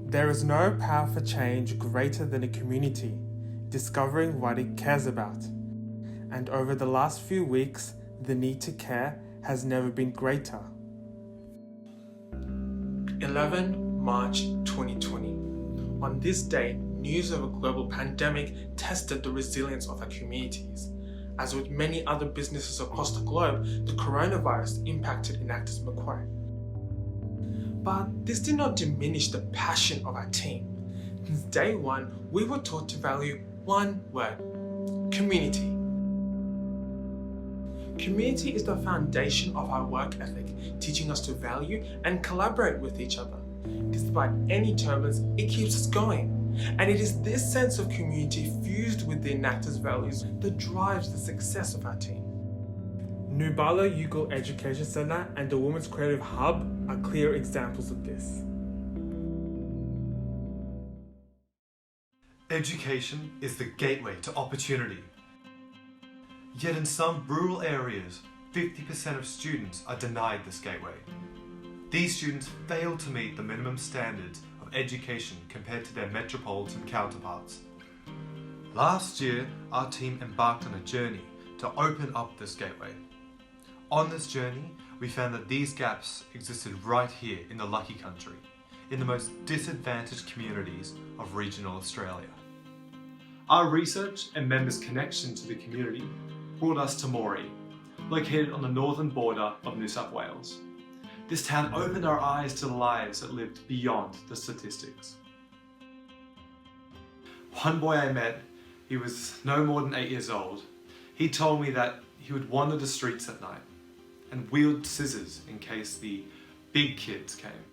There is no power for change greater than a community discovering what it cares about. And over the last few weeks, the need to care has never been greater. 11 March 2020. On this day, news of a global pandemic tested the resilience of our communities. As with many other businesses across the globe, the coronavirus impacted Enactus MQ. But this did not diminish the passion of our team. Since day one, we were taught to value one word: community. Community is the foundation of our work ethic, teaching us to value and collaborate with each other. Despite any turbulence, it keeps us going. And it is this sense of community fused with the Enactus values that drives the success of our team. Nubala Ugal Education Centre and the Women's Creative Hub are clear examples of this. Education is the gateway to opportunity. Yet in some rural areas, 50% of students are denied this gateway. These students fail to meet the minimum standards of education compared to their metropolitan counterparts. Last year, our team embarked on a journey to open up this gateway. On this journey, we found that these gaps existed right here in the Lucky Country, in the most disadvantaged communities of regional Australia. Our research and members' connection to the community brought us to Moree, located on the northern border of New South Wales. This town opened our eyes to the lives that lived beyond the statistics. One boy I met, he was no more than 8 years old. He told me that he would wander the streets at night and wield scissors in case the big kids came.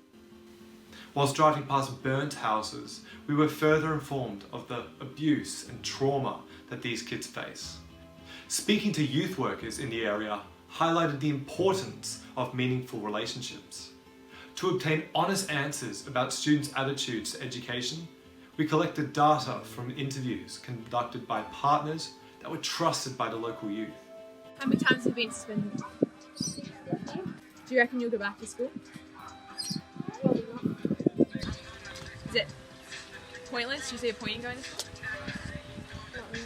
Whilst driving past burnt houses, we were further informed of the abuse and trauma that these kids face. Speaking to youth workers in the area highlighted the importance of meaningful relationships. To obtain honest answers about students' attitudes to education, we collected data from interviews conducted by partners that were trusted by the local youth. How many times have you been suspended? Do you reckon you'll go back to school? Probably not. Is it pointless? Do you see a point in going to school? Not really.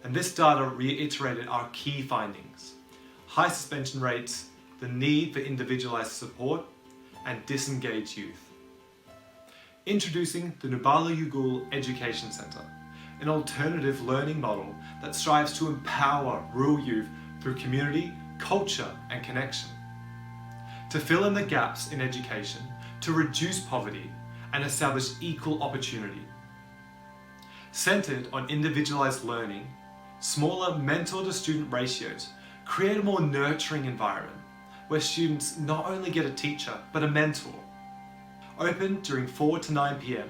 And this data reiterated our key findings: high suspension rates, the need for individualised support, and disengaged youth. Introducing the Nubala Ugal Education Centre, an alternative learning model that strives to empower rural youth through community, culture, and connection. To fill in the gaps in education, to reduce poverty, and establish equal opportunity. Centred on individualised learning, smaller mentor-to-student ratios create a more nurturing environment where students not only get a teacher, but a mentor. Open during 4 to 9 p.m,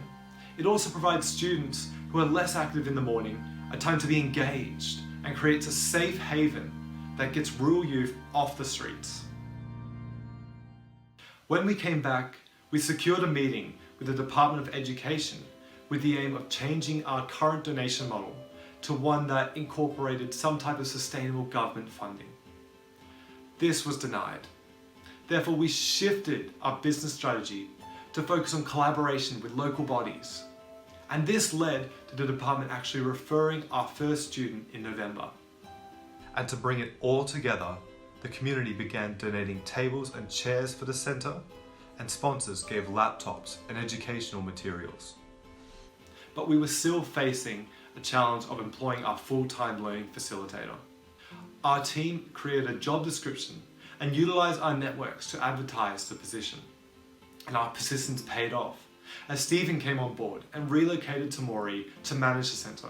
it also provides students who are less active in the morning a time to be engaged and creates a safe haven that gets rural youth off the streets. When we came back, we secured a meeting with the Department of Education with the aim of changing our current donation model to one that incorporated some type of sustainable government funding. This was denied. Therefore, we shifted our business strategy to focus on collaboration with local bodies. And this led to the department actually referring our first student in November. And to bring it all together, the community began donating tables and chairs for the centre, and sponsors gave laptops and educational materials. But we were still facing the challenge of employing our full-time learning facilitator. Our team created a job description and utilised our networks to advertise the position. And our persistence paid off, as Stephen came on board and relocated to Moree to manage the centre.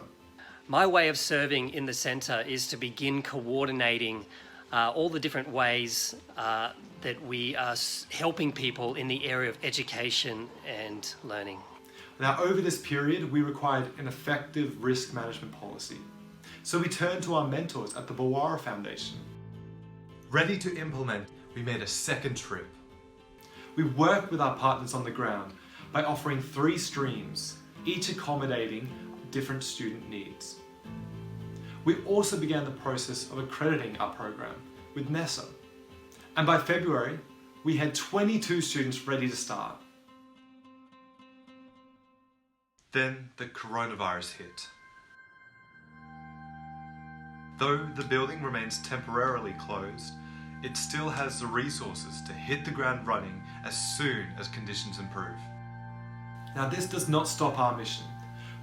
My way of serving in the centre is to begin coordinating all the different ways that we are helping people in the area of education and learning. Now, over this period, we required an effective risk management policy. So we turned to our mentors at the Bawara Foundation. Ready to implement, we made a second trip. We worked with our partners on the ground by offering 3 streams, each accommodating different student needs. We also began the process of accrediting our program with NESA. And by February, we had 22 students ready to start. Then the coronavirus hit. Though the building remains temporarily closed, it still has the resources to hit the ground running as soon as conditions improve. Now, this does not stop our mission.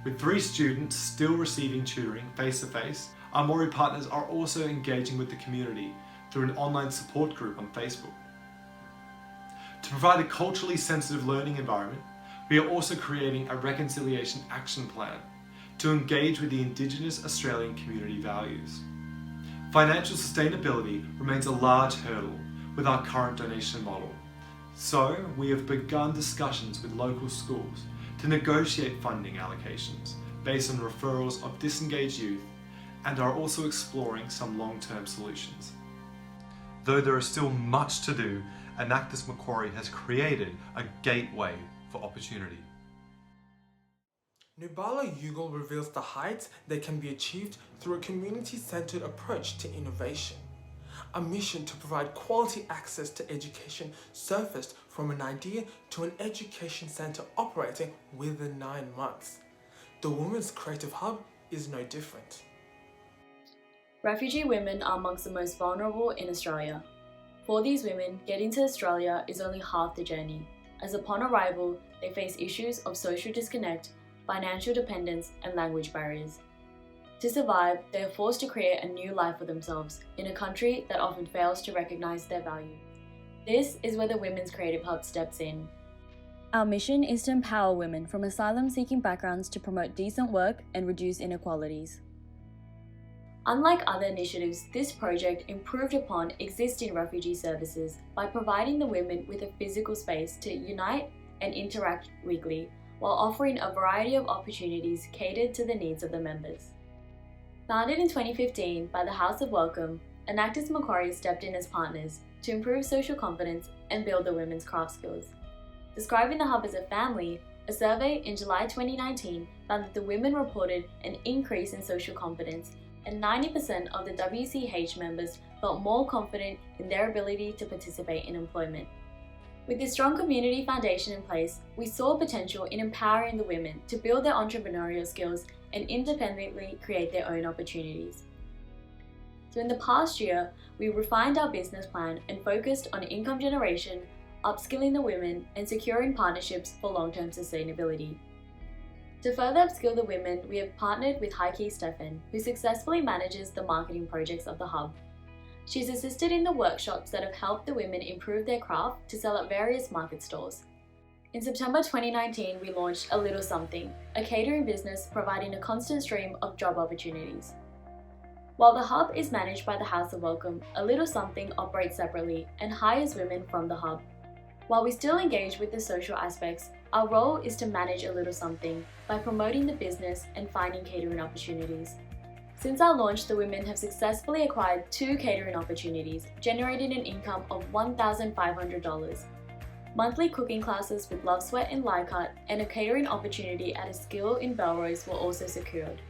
With 3 students still receiving tutoring face-to-face, our Māori partners are also engaging with the community through an online support group on Facebook. To provide a culturally sensitive learning environment, we are also creating a reconciliation action plan to engage with the Indigenous Australian community values. Financial sustainability remains a large hurdle with our current donation model. So we have begun discussions with local schools to negotiate funding allocations based on referrals of disengaged youth and are also exploring some long-term solutions. Though there is still much to do, Enactus MQ has created a gateway for opportunity. Nubala Yugal reveals the heights that can be achieved through a community-centered approach to innovation. A mission to provide quality access to education surfaced from an idea to an education centre operating within 9 months. The Women's Creative Hub is no different. Refugee women are amongst the most vulnerable in Australia. For these women, getting to Australia is only half the journey, as upon arrival, they face issues of social disconnect, financial dependence, and language barriers. To survive, they are forced to create a new life for themselves in a country that often fails to recognise their value. This is where the Women's Creative Hub steps in. Our mission is to empower women from asylum-seeking backgrounds to promote decent work and reduce inequalities. Unlike other initiatives, this project improved upon existing refugee services by providing the women with a physical space to unite and interact weekly, while offering a variety of opportunities catered to the needs of the members. Founded in 2015 by the House of Welcome, Enactus MQ stepped in as partners to improve social confidence and build the women's craft skills. Describing the hub as a family, a survey in July 2019 found that the women reported an increase in social confidence, and 90% of the WCH members felt more confident in their ability to participate in employment. With this strong community foundation in place, we saw potential in empowering the women to build their entrepreneurial skills and independently create their own opportunities. So in the past year, we refined our business plan and focused on income generation, upskilling the women, and securing partnerships for long-term sustainability. To further upskill the women, we have partnered with Heike Stefan, who successfully manages the marketing projects of the hub. She's assisted in the workshops that have helped the women improve their craft to sell at various market stalls. In September 2019, we launched A Little Something, a catering business providing a constant stream of job opportunities. While the hub is managed by the House of Welcome, A Little Something operates separately and hires women from the hub. While we still engage with the social aspects, our role is to manage A Little Something by promoting the business and finding catering opportunities. Since our launch, the women have successfully acquired 2 catering opportunities, generating an income of $1,500. Monthly cooking classes with Love Sweat in Leichhardt and a catering opportunity at a skill in Belrose were also secured.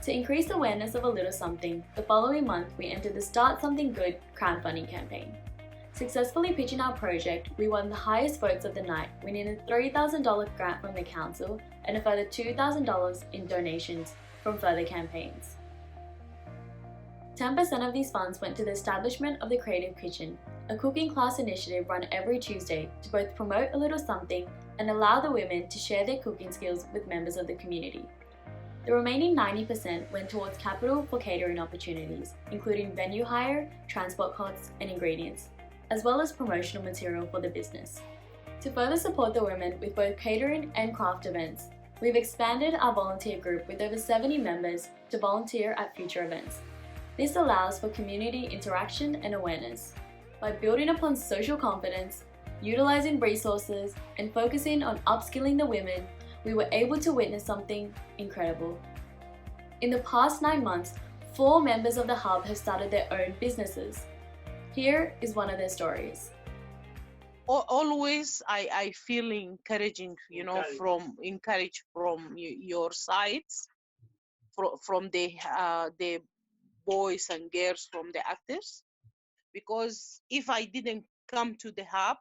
To increase awareness of A Little Something, the following month we entered the Start Something Good crowdfunding campaign. Successfully pitching our project, we won the highest votes of the night, winning a $3,000 grant from the council and a further $2,000 in donations from further campaigns. 10% of these funds went to the establishment of the Creative Kitchen, a cooking class initiative run every Tuesday to both promote A Little Something and allow the women to share their cooking skills with members of the community. The remaining 90% went towards capital for catering opportunities, including venue hire, transport costs, and ingredients, as well as promotional material for the business. To further support the women with both catering and craft events, we've expanded our volunteer group with over 70 members to volunteer at future events. This allows for community interaction and awareness. By building upon social confidence, utilizing resources, and focusing on upskilling the women, we were able to witness something incredible. In the past 9 months, 4 members of the hub have started their own businesses. Here is one of their stories. Always I feel encouraging, encouraged from your sides, from the boys and girls, from the actors, because if I didn't come to the hub,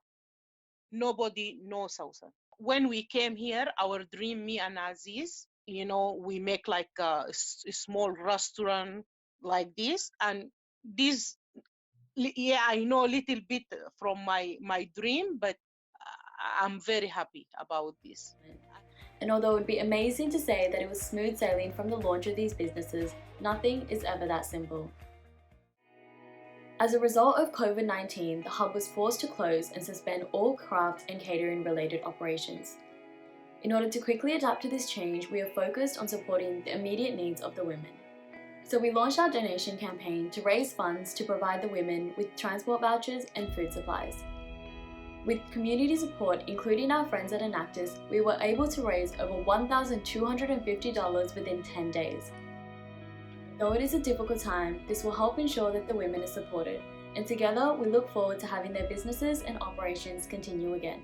nobody knows Southern. When we came here, our dream, me and Aziz, we make like a small restaurant like this, and this, yeah, I know a little bit from my dream, but I'm very happy about this. And although it would be amazing to say that it was smooth sailing from the launch of these businesses, nothing is ever that simple. As a result of COVID-19, the hub was forced to close and suspend all craft and catering related operations. In order to quickly adapt to this change, we are focused on supporting the immediate needs of the women. So we launched our donation campaign to raise funds to provide the women with transport vouchers and food supplies. With community support, including our friends at Enactus, we were able to raise over $1,250 within 10 days. Though it is a difficult time, this will help ensure that the women are supported, and together we look forward to having their businesses and operations continue again.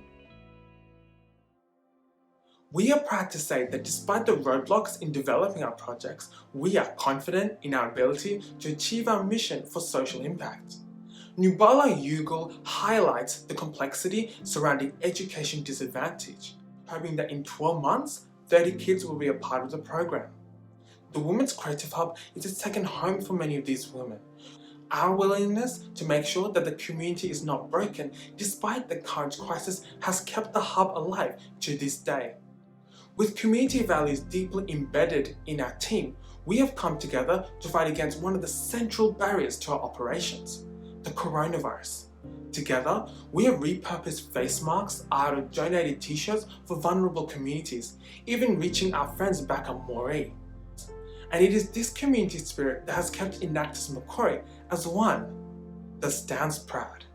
We are proud to say that despite the roadblocks in developing our projects, we are confident in our ability to achieve our mission for social impact. Nubala Yugal highlights the complexity surrounding education disadvantage, hoping that in 12 months, 30 kids will be a part of the program. The Women's Creative Hub is a second home for many of these women. Our willingness to make sure that the community is not broken despite the current crisis has kept the hub alive to this day. With community values deeply embedded in our team, we have come together to fight against one of the central barriers to our operations, the coronavirus. Together, we have repurposed face masks out of donated t-shirts for vulnerable communities, even reaching our friends back at Moree. And it is this community spirit that has kept Enactus MQ as one that stands proud.